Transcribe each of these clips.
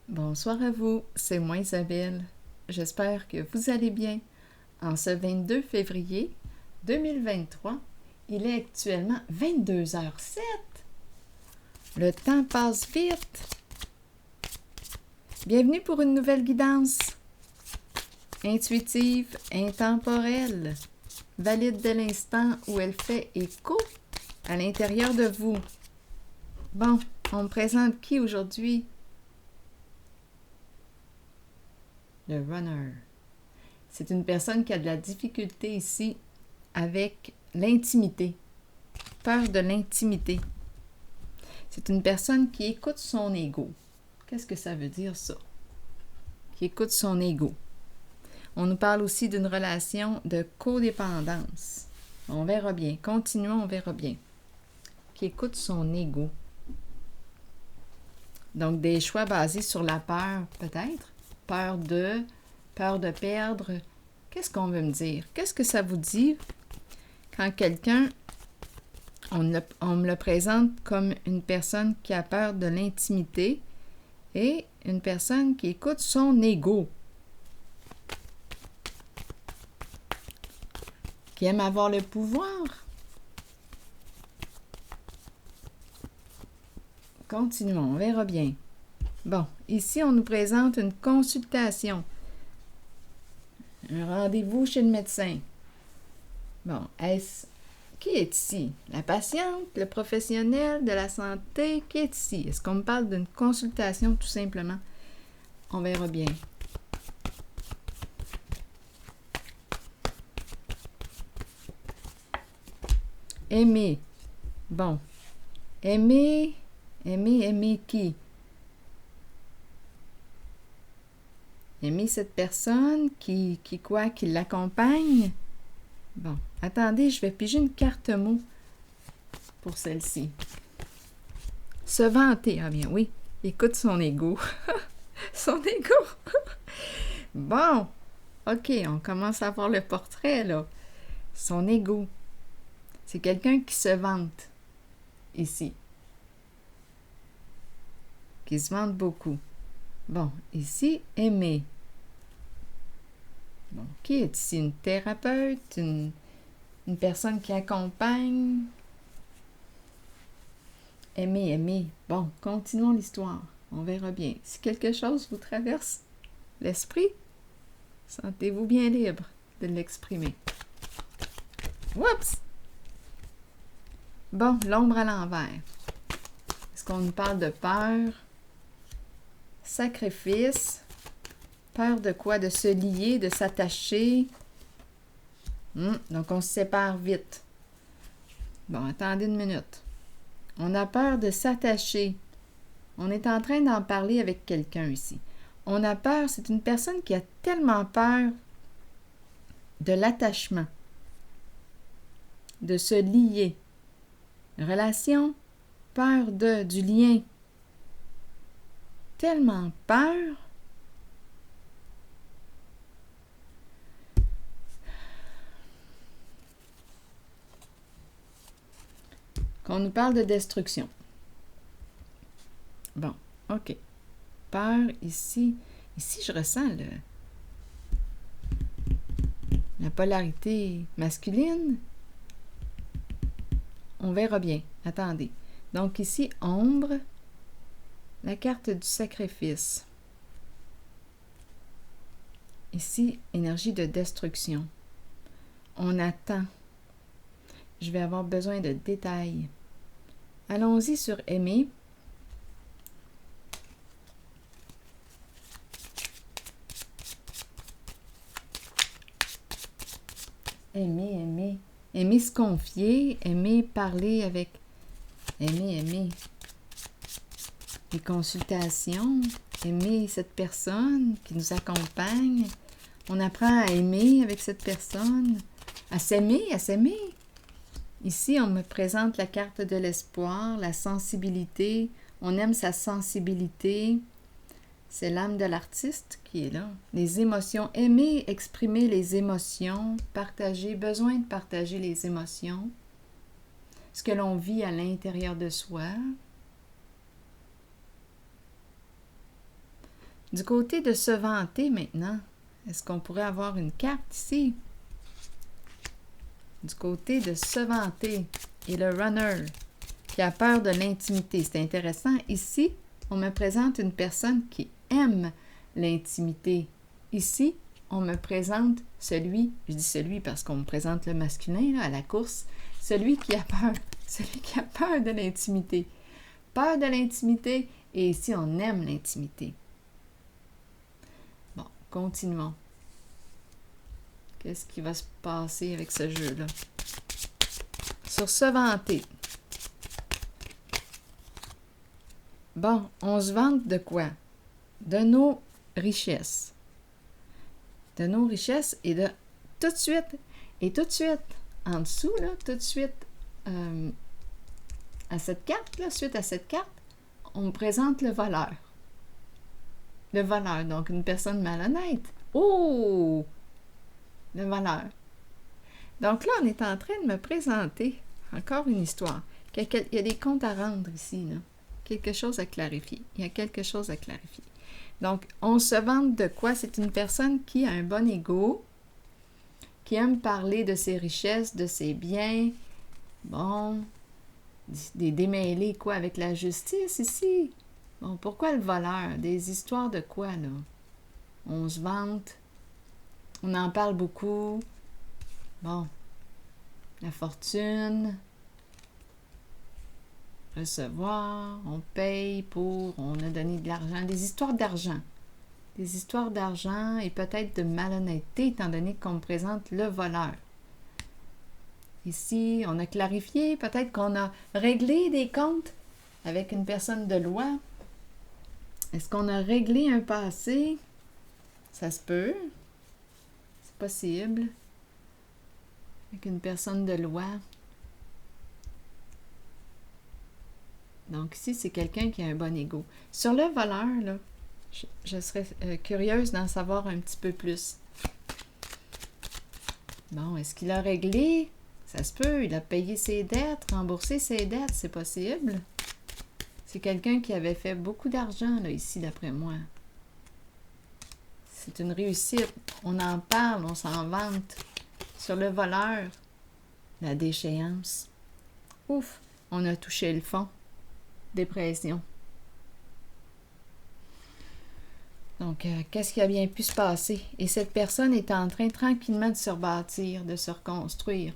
Bonsoir à vous, c'est moi Isabelle. J'espère que vous allez bien. En ce 22 février 2023, il est actuellement 22h07. Le temps passe vite. Bienvenue pour une nouvelle guidance. Intuitive, intemporelle, valide dès l'instant où elle fait écho à l'intérieur de vous. Bon, on me présente qui aujourd'hui? Le runner. C'est une personne qui a de la difficulté ici avec l'intimité, peur de l'intimité. C'est une personne qui écoute son ego. Qu'est-ce que ça veut dire ça? Qui écoute son ego. On nous parle aussi d'une relation de codépendance. On verra bien. Continuons, on verra bien. Qui écoute son ego. Donc, des choix basés sur la peur, peut-être. Peur de perdre. Qu'est-ce qu'on veut me dire? Qu'est-ce que ça vous dit quand quelqu'un, on me le présente comme une personne qui a peur de l'intimité et une personne qui écoute son ego, qui aime avoir le pouvoir? Continuons, on verra bien. Bon, ici, on nous présente une consultation. Un rendez-vous chez le médecin. Bon, qui est ici? La patiente, le professionnel de la santé, qui est ici? Est-ce qu'on me parle d'une consultation tout simplement? On verra bien. Aimer. Bon. Aimer qui? Aimer cette personne qui l'accompagne? Bon, attendez, je vais piger une carte mot pour celle-ci. Se vanter, ah bien oui, écoute son ego. Son ego! Bon, ok, on commence à voir le portrait, là. Son ego. C'est quelqu'un qui se vante, ici. Qui se vante beaucoup. Bon, ici, aimer. Bon, qui est ici? Une thérapeute? Une personne qui accompagne? Aimer. Bon, continuons l'histoire. On verra bien. Si quelque chose vous traverse l'esprit, sentez-vous bien libre de l'exprimer. Oups! Bon, l'ombre à l'envers. Est-ce qu'on nous parle de peur? Sacrifice? Peur de quoi? De se lier, de s'attacher? Donc, on se sépare vite. Bon, attendez une minute. On a peur de s'attacher. On est en train d'en parler avec quelqu'un ici. On a peur, c'est une personne qui a tellement peur de l'attachement, de se lier. Relation, peur du lien. Tellement peur. Qu'on nous parle de destruction. Bon, ok. Peur ici. Ici, je ressens la polarité masculine. On verra bien. Attendez. Donc ici, ombre, la carte du sacrifice. Ici, énergie de destruction. On attend. Je vais avoir besoin de détails. Allons-y sur aimer. Aimer. Aimer se confier, aimer parler avec... Aimer. Les consultations, aimer cette personne qui nous accompagne. On apprend à aimer avec cette personne, à s'aimer. Ici, on me présente la carte de l'espoir, la sensibilité. On aime sa sensibilité. C'est l'âme de l'artiste qui est là. Les émotions. Aimer, exprimer les émotions, partager, besoin de partager les émotions. Ce que l'on vit à l'intérieur de soi. Du côté de se vanter maintenant, est-ce qu'on pourrait avoir une carte ici? Du côté de se vanter et le runner qui a peur de l'intimité. C'est intéressant. Ici, on me présente une personne qui aime l'intimité. Ici, on me présente celui, je dis celui parce qu'on me présente le masculin là, à la course, celui qui a peur de l'intimité. Peur de l'intimité, et ici, on aime l'intimité. Bon, continuons. Qu'est-ce qui va se passer avec ce jeu-là? Sur se vanter. Bon, on se vante de quoi? De nos richesses. De nos richesses et de tout de suite, en dessous, là, tout de suite, à cette carte, là, suite à cette carte, on me présente le voleur. Le voleur, donc une personne malhonnête. Oh! Le voleur. Donc là, on est en train de me présenter encore une histoire. Il y a des comptes à rendre ici, là. Quelque chose à clarifier. Il y a quelque chose à clarifier. Donc, on se vante de quoi? C'est une personne qui a un bon ego, qui aime parler de ses richesses, de ses biens. Bon, des démêlés, quoi, avec la justice ici. Bon, pourquoi le voleur? Des histoires de quoi, là? On se vante. On en parle beaucoup. Bon, la fortune, recevoir, on paye pour, on a donné de l'argent, des histoires d'argent. Des histoires d'argent et peut-être de malhonnêteté, étant donné qu'on me présente le voleur. Ici, on a clarifié, peut-être qu'on a réglé des comptes avec une personne de loi. Est-ce qu'on a réglé un passé? Ça se peut. C'est possible. Avec une personne de loi. Donc ici, c'est quelqu'un qui a un bon ego. Sur le voleur, là, je serais curieuse d'en savoir un petit peu plus. Bon, est-ce qu'il a réglé? Ça se peut, il a payé ses dettes, remboursé ses dettes, c'est possible. C'est quelqu'un qui avait fait beaucoup d'argent, là, ici, d'après moi. C'est une réussite. On en parle, on s'en vante. Sur le voleur, la déchéance. Ouf, on a touché le fond. Dépression. Donc, qu'est-ce qui a bien pu se passer? Et cette personne est en train tranquillement de se rebâtir, de se reconstruire.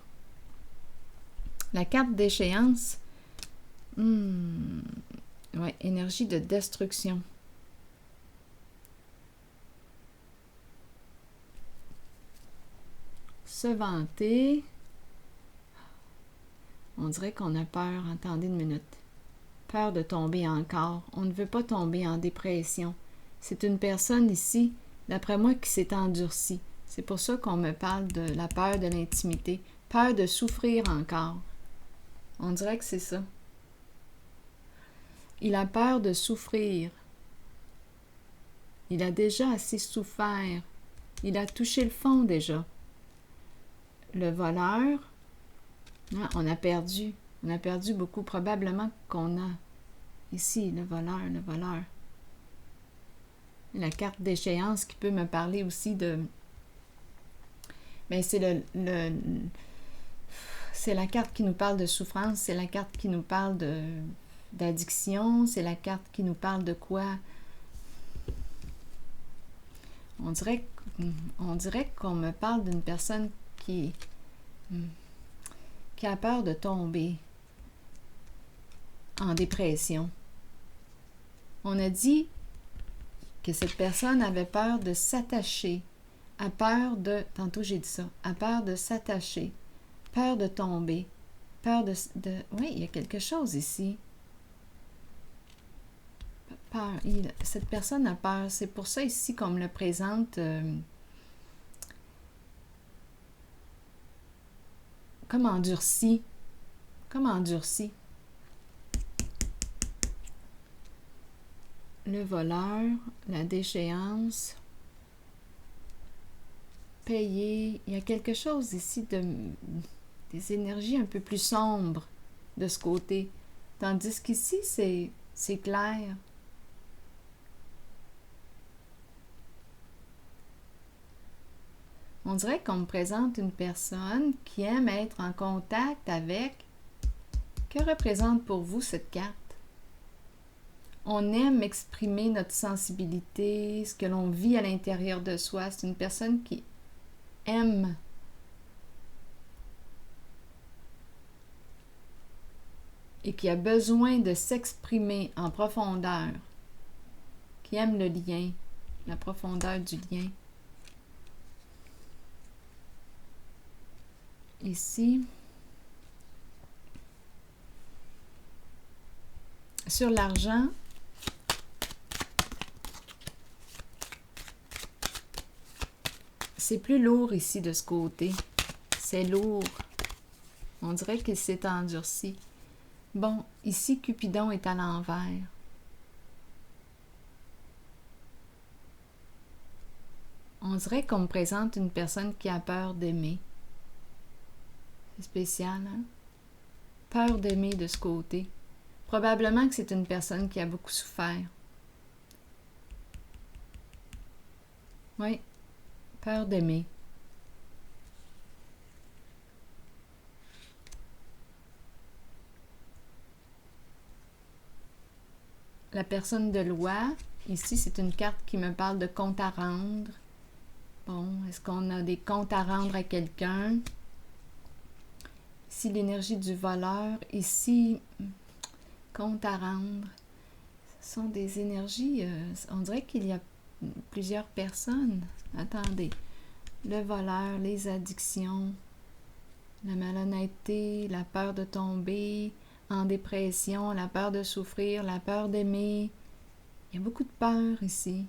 La carte d'échéance, ouais, énergie de destruction. Se vanter. On dirait qu'on a peur. Attendez une minute. Peur de tomber encore. On ne veut pas tomber en dépression. C'est une personne ici, d'après moi, qui s'est endurcie. C'est pour ça qu'on me parle de la peur de l'intimité. Peur de souffrir encore. On dirait que c'est ça. Il a peur de souffrir. Il a déjà assez souffert. Il a touché le fond déjà. Le voleur, on a perdu. On a perdu beaucoup. Probablement qu'on a ici le voleur. La carte d'échéance qui peut me parler aussi de... Mais c'est c'est la carte qui nous parle de souffrance, c'est la carte qui nous parle d'addiction, c'est la carte qui nous parle de quoi? On dirait qu'on me parle d'une personne qui a peur de tomber en dépression. On a dit que cette personne avait peur de s'attacher, a peur de, tantôt j'ai dit ça, a peur de s'attacher, peur de tomber, peur de oui, il y a quelque chose ici. Peur, cette personne a peur, c'est pour ça ici qu'on me le présente comme endurci, Le voleur, la déchéance, payer. Il y a quelque chose ici des énergies un peu plus sombres de ce côté. Tandis qu'ici, c'est clair. On dirait qu'on me présente une personne qui aime être en contact avec... Que représente pour vous cette carte? On aime exprimer notre sensibilité, ce que l'on vit à l'intérieur de soi. C'est une personne qui aime et qui a besoin de s'exprimer en profondeur, qui aime le lien, la profondeur du lien. Ici, sur l'argent, c'est plus lourd ici de ce côté. C'est lourd. On dirait qu'il s'est endurci. Bon, ici, Cupidon est à l'envers. On dirait qu'on me présente une personne qui a peur d'aimer. C'est spécial, hein? Peur d'aimer de ce côté. Probablement que c'est une personne qui a beaucoup souffert. Oui, peur d'aimer. La personne de loi, ici, c'est une carte qui me parle de compte à rendre. Bon, est-ce qu'on a des comptes à rendre à quelqu'un? Ici, l'énergie du voleur. Ici, compte à rendre. Ce sont des énergies, on dirait qu'il y a plusieurs personnes. Attendez. Le voleur, les addictions, la malhonnêteté, la peur de tomber en dépression, la peur de souffrir, la peur d'aimer. Il y a beaucoup de peur ici.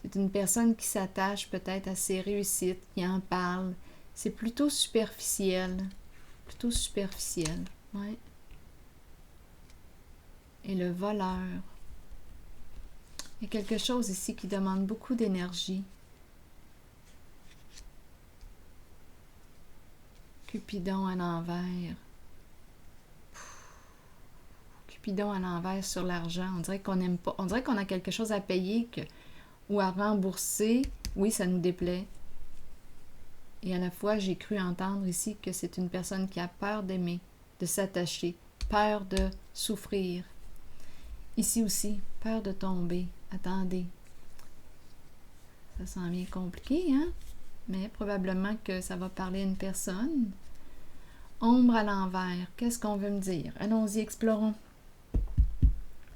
C'est une personne qui s'attache peut-être à ses réussites, qui en parle. C'est plutôt superficiel. Plutôt superficiel, ouais. Et le voleur. Il y a quelque chose ici qui demande beaucoup d'énergie. Cupidon à l'envers. Cupidon à l'envers sur l'argent. On dirait qu'on n'aime pas. On dirait qu'on a quelque chose à payer ou à rembourser. Oui, ça nous déplaît. Et à la fois, j'ai cru entendre ici que c'est une personne qui a peur d'aimer, de s'attacher, peur de souffrir. Ici aussi, peur de tomber. Attendez. Ça sent bien compliqué, hein? Mais probablement que ça va parler à une personne. Ombre à l'envers. Qu'est-ce qu'on veut me dire? Allons-y, explorons.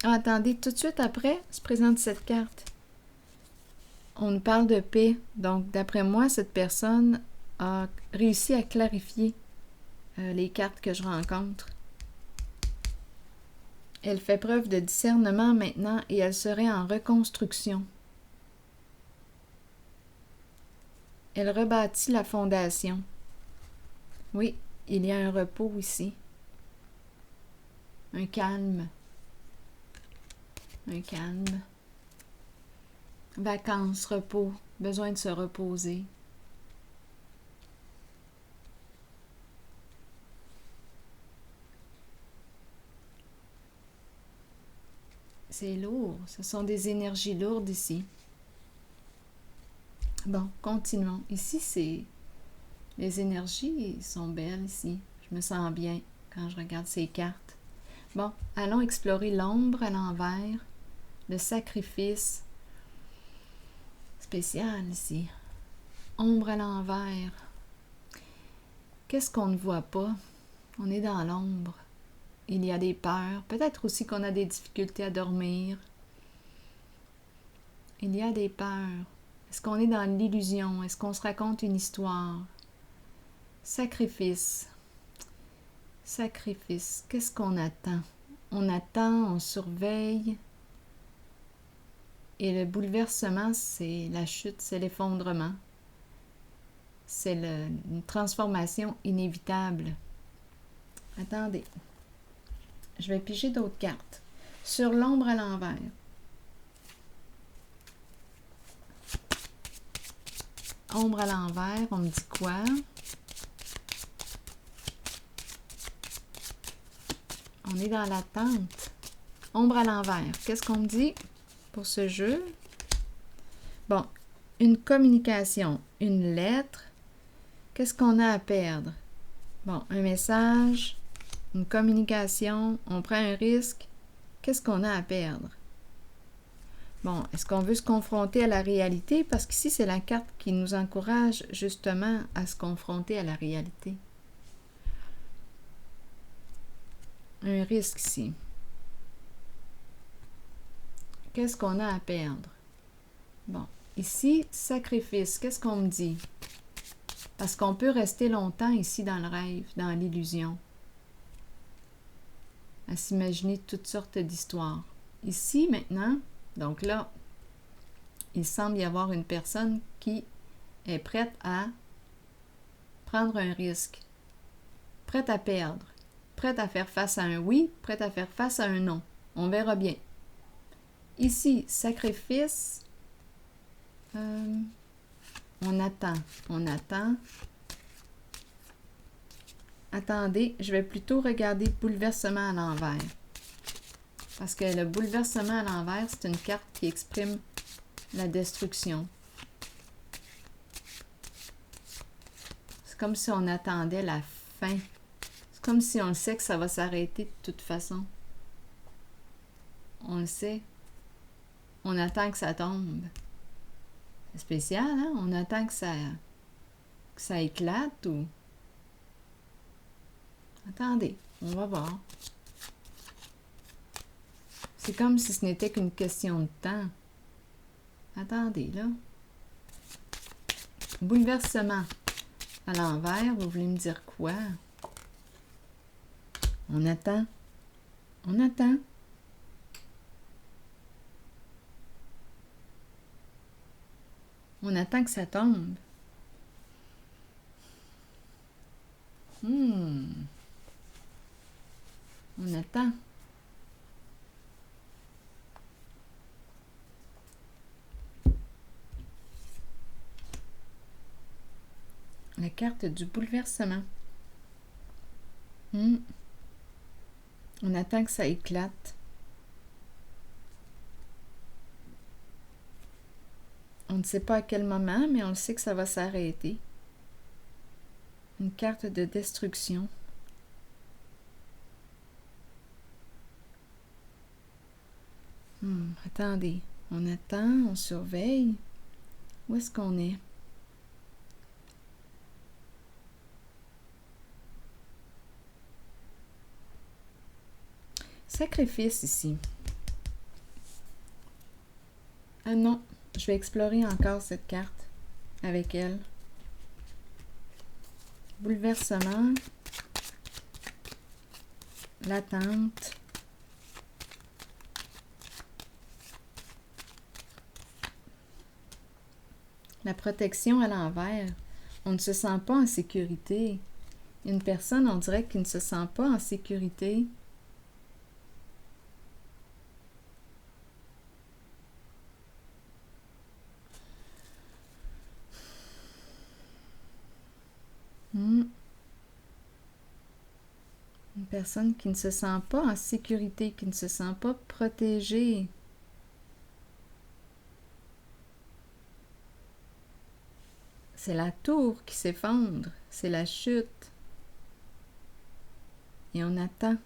Ah, attendez, tout de suite après, se présente cette carte. On nous parle de paix. Donc, d'après moi, cette personne a réussi à clarifier les cartes que je rencontre. Elle fait preuve de discernement maintenant et elle serait en reconstruction. Elle rebâtit la fondation. Oui, il y a un repos ici. Un calme. Un calme. Vacances, repos, besoin de se reposer. C'est lourd, ce sont des énergies lourdes ici. Bon, continuons. Ici, c'est... Les énergies sont belles ici. Je me sens bien quand je regarde ces cartes. Bon, allons explorer l'ombre à l'envers, le sacrifice. Spécial ici. Ombre à l'envers. Qu'est-ce qu'on ne voit pas? On est dans l'ombre. Il y a des peurs. Peut-être aussi qu'on a des difficultés à dormir. Il y a des peurs. Est-ce qu'on est dans l'illusion? Est-ce qu'on se raconte une histoire? Sacrifice. Sacrifice. Qu'est-ce qu'on attend? On attend, on surveille. Et le bouleversement, c'est la chute, c'est l'effondrement. C'est une transformation inévitable. Attendez. Je vais piger d'autres cartes. Sur l'ombre à l'envers. Ombre à l'envers, on me dit quoi? On est dans l'attente. Ombre à l'envers. Qu'est-ce qu'on me dit pour ce jeu? Bon, une communication, une lettre. Qu'est-ce qu'on a à perdre? Bon, un message, une communication, on prend un risque. Qu'est-ce qu'on a à perdre? Bon, est-ce qu'on veut se confronter à la réalité? Parce qu'ici, c'est la carte qui nous encourage justement à se confronter à la réalité. Un risque ici. Qu'est-ce qu'on a à perdre? Bon, ici, sacrifice. Qu'est-ce qu'on me dit? Parce qu'on peut rester longtemps ici dans le rêve, dans l'illusion, à s'imaginer toutes sortes d'histoires. Ici, maintenant, donc là, il semble y avoir une personne qui est prête à prendre un risque, prête à perdre, prête à faire face à un oui, prête à faire face à un non. On verra bien. Ici, sacrifice, on attend. Attendez, je vais plutôt regarder bouleversement à l'envers. Parce que le bouleversement à l'envers, c'est une carte qui exprime la destruction. C'est comme si on attendait la fin. C'est comme si on sait que ça va s'arrêter de toute façon. On le sait. On attend que ça tombe. C'est spécial, hein? On attend que ça éclate ou... Attendez, on va voir. C'est comme si ce n'était qu'une question de temps. Attendez, là. Bouleversement à l'envers, vous voulez me dire quoi? On attend. On attend. On attend que ça tombe. On attend. La carte du bouleversement. On attend que ça éclate. On ne sait pas à quel moment, mais on le sait que ça va s'arrêter. Une carte de destruction. Attendez, on attend, on surveille. Où est-ce qu'on est? Sacrifice ici. Ah non, je vais explorer encore cette carte avec elle. Bouleversement. L'attente. La protection à l'envers. On ne se sent pas en sécurité. Une personne, on dirait qu'il ne se sent pas en sécurité. Une personne qui ne se sent pas en sécurité, qui ne se sent pas protégée. C'est la tour qui s'effondre, c'est la chute. Et on attend.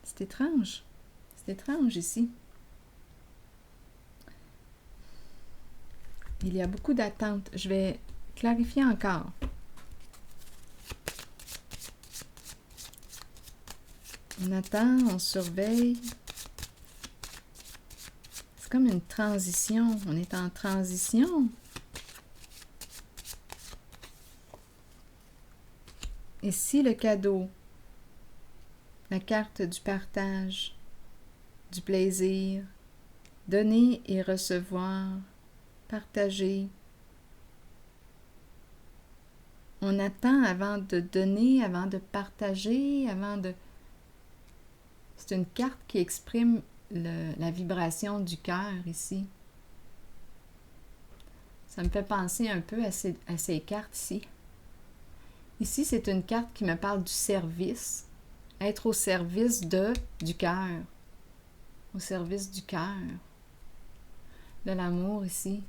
C'est étrange. C'est étrange ici. Il y a beaucoup d'attentes. Je vais clarifier encore. On attend, on surveille. C'est comme une transition. On est en transition. Ici, le cadeau. La carte du partage, du plaisir, donner et recevoir, partager. On attend avant de donner, avant de partager, avant de... C'est une carte qui exprime la vibration du cœur ici. Ça me fait penser un peu à ces cartes ici. Ici, c'est une carte qui me parle du service. Être au service du cœur. Au service du cœur. De l'amour ici.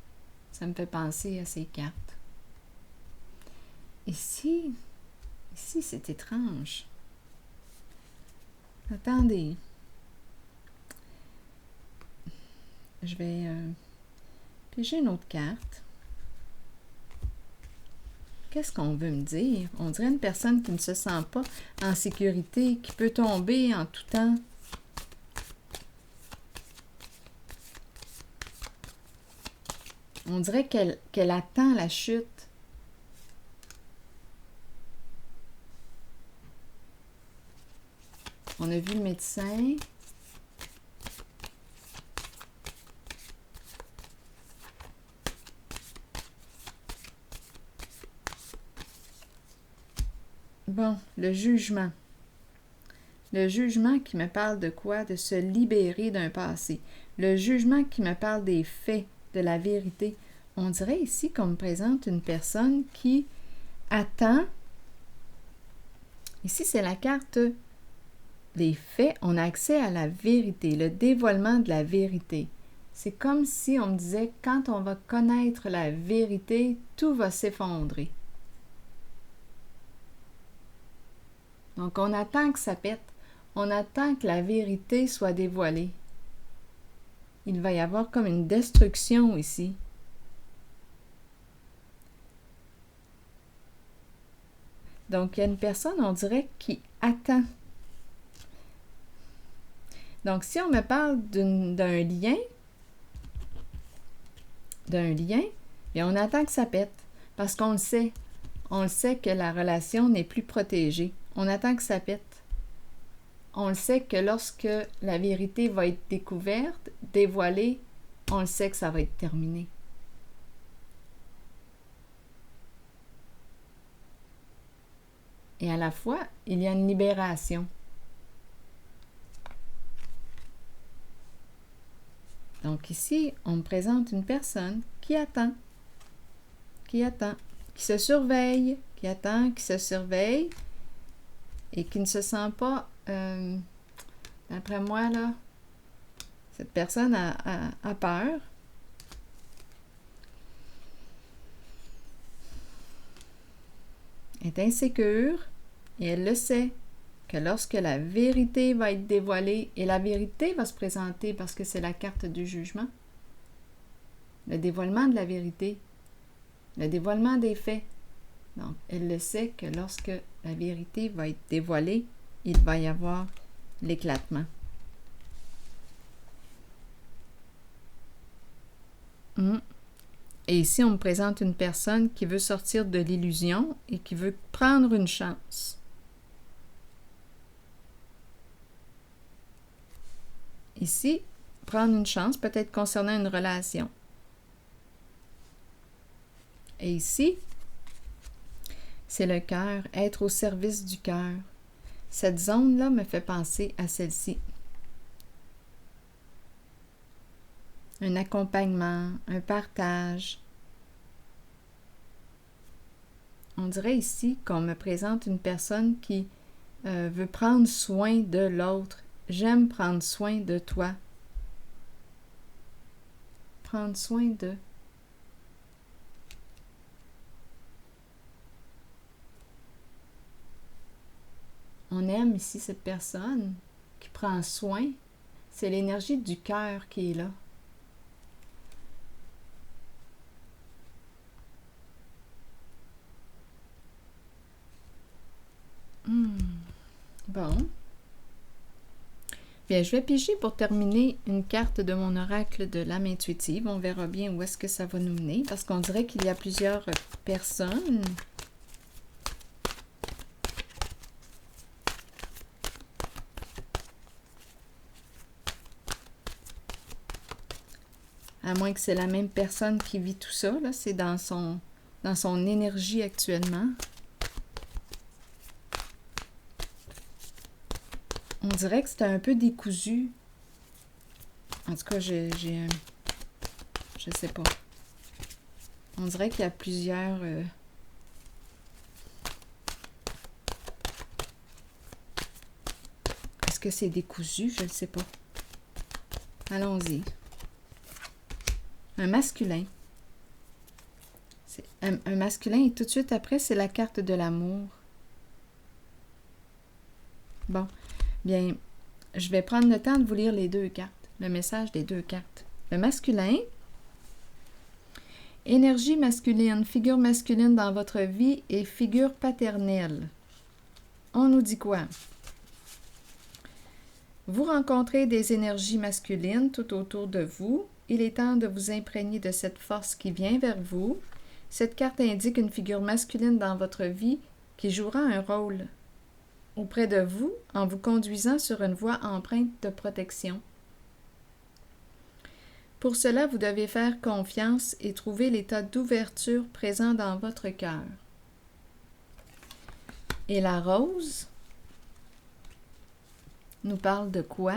Ça me fait penser à ces cartes. Ici, c'est étrange. Attendez. Je vais piger une autre carte. Qu'est-ce qu'on veut me dire? On dirait une personne qui ne se sent pas en sécurité, qui peut tomber en tout temps. On dirait qu'elle attend la chute. On a vu le médecin. Bon, le jugement. Le jugement qui me parle de quoi? De se libérer d'un passé. Le jugement qui me parle des faits, de la vérité. On dirait ici qu'on me présente une personne qui attend. Ici, c'est la carte des faits. On a accès à la vérité, le dévoilement de la vérité. C'est comme si on me disait, quand on va connaître la vérité, tout va s'effondrer. Donc, on attend que ça pète. On attend que la vérité soit dévoilée. Il va y avoir comme une destruction ici. Donc, il y a une personne, on dirait, qui attend. Donc, si on me parle d'un lien, bien, on attend que ça pète. Parce qu'on le sait. On le sait que la relation n'est plus protégée. On attend que ça pète. On le sait que lorsque la vérité va être découverte, dévoilée, on le sait que ça va être terminé. Et à la fois, il y a une libération. Donc ici, on me présente une personne qui attend, qui se surveille, qui attend, qui se surveille et qui ne se sent pas, d'après moi, là, cette personne a peur. Elle est insécure et elle le sait que lorsque la vérité va être dévoilée, et la vérité va se présenter parce que c'est la carte du jugement, le dévoilement de la vérité, le dévoilement des faits. Donc, elle le sait que lorsque la vérité va être dévoilée, il va y avoir l'éclatement. Et ici, on me présente une personne qui veut sortir de l'illusion et qui veut prendre une chance. Ici, prendre une chance, peut-être concernant une relation. Et ici, c'est le cœur, être au service du cœur. Cette zone-là me fait penser à celle-ci. Un accompagnement, un partage. On dirait ici qu'on me présente une personne qui veut prendre soin de l'autre. J'aime prendre soin de toi. Prendre soin de. On aime ici cette personne qui prend soin. C'est l'énergie du cœur qui est là. Bon. Bien, je vais piger pour terminer une carte de mon oracle de l'âme intuitive. On verra bien où est-ce que ça va nous mener, parce qu'on dirait qu'il y a plusieurs personnes. À moins que c'est la même personne qui vit tout ça, là, c'est dans son énergie actuellement. On dirait que c'était un peu décousu. En tout cas, je sais pas. On dirait qu'il y a plusieurs... Est-ce que c'est décousu? Je ne sais pas. Allons-y. Un masculin. un masculin et tout de suite après, c'est la carte de l'amour. Bon, bien, je vais prendre le temps de vous lire les deux cartes, le message des deux cartes. Le masculin, énergie masculine, figure masculine dans votre vie et figure paternelle. On nous dit quoi? Vous rencontrez des énergies masculines tout autour de vous. Il est temps de vous imprégner de cette force qui vient vers vous. Cette carte indique une figure masculine dans votre vie qui jouera un rôle auprès de vous en vous conduisant sur une voie empreinte de protection. Pour cela, vous devez faire confiance et trouver l'état d'ouverture présent dans votre cœur. Et la rose nous parle de quoi?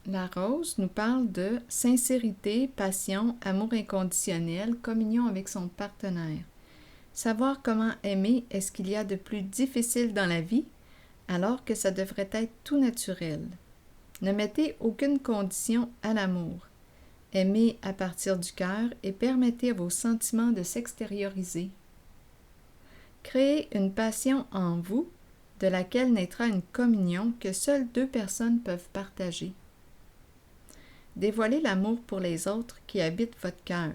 La rose nous parle de sincérité, passion, amour inconditionnel, communion avec son partenaire. Savoir comment aimer est ce qu'il y a de plus difficile dans la vie, alors que ça devrait être tout naturel. Ne mettez aucune condition à l'amour. Aimez à partir du cœur et permettez à vos sentiments de s'extérioriser. Créez une passion en vous, de laquelle naîtra une communion que seules deux personnes peuvent partager. Dévoilez l'amour pour les autres qui habitent votre cœur.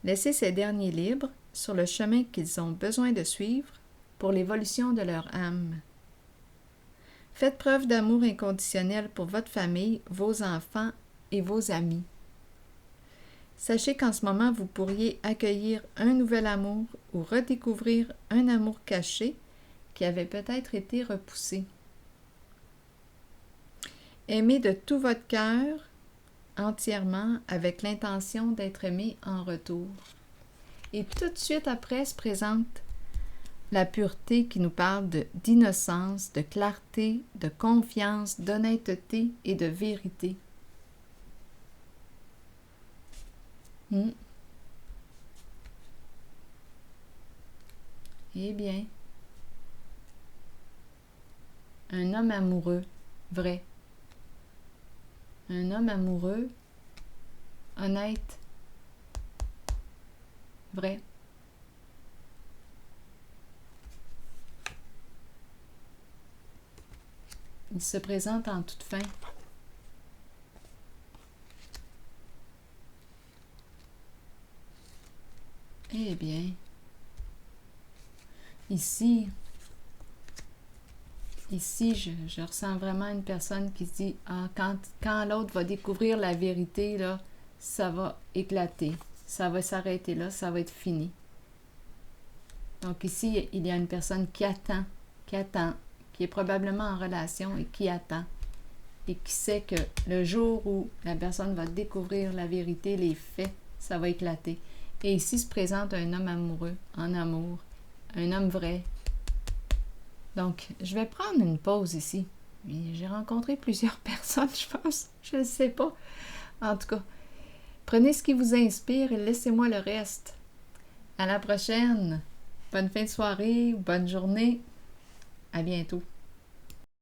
Laissez ces derniers libres sur le chemin qu'ils ont besoin de suivre pour l'évolution de leur âme. Faites preuve d'amour inconditionnel pour votre famille, vos enfants et vos amis. Sachez qu'en ce moment, vous pourriez accueillir un nouvel amour ou redécouvrir un amour caché qui avait peut-être été repoussé. Aimez de tout votre cœur, entièrement, avec l'intention d'être aimé en retour. Et tout de suite après se présente la pureté qui nous parle d'innocence, de clarté, de confiance, d'honnêteté et de vérité. Eh bien, un homme amoureux, vrai. Un homme amoureux, honnête, vrai. Il se présente en toute fin. Eh bien, ici, je ressens vraiment une personne qui se dit « Ah, quand l'autre va découvrir la vérité, là, ça va éclater. Ça va s'arrêter là, ça va être fini. » Donc ici, il y a une personne qui attend, qui est probablement en relation et qui attend. Et qui sait que le jour où la personne va découvrir la vérité, les faits, ça va éclater. Et ici se présente un homme amoureux, en amour, un homme vrai. Donc, je vais prendre une pause ici. J'ai rencontré plusieurs personnes, je pense. Je ne sais pas. En tout cas, prenez ce qui vous inspire et laissez-moi le reste. À la prochaine. Bonne fin de soirée ou bonne journée. À bientôt.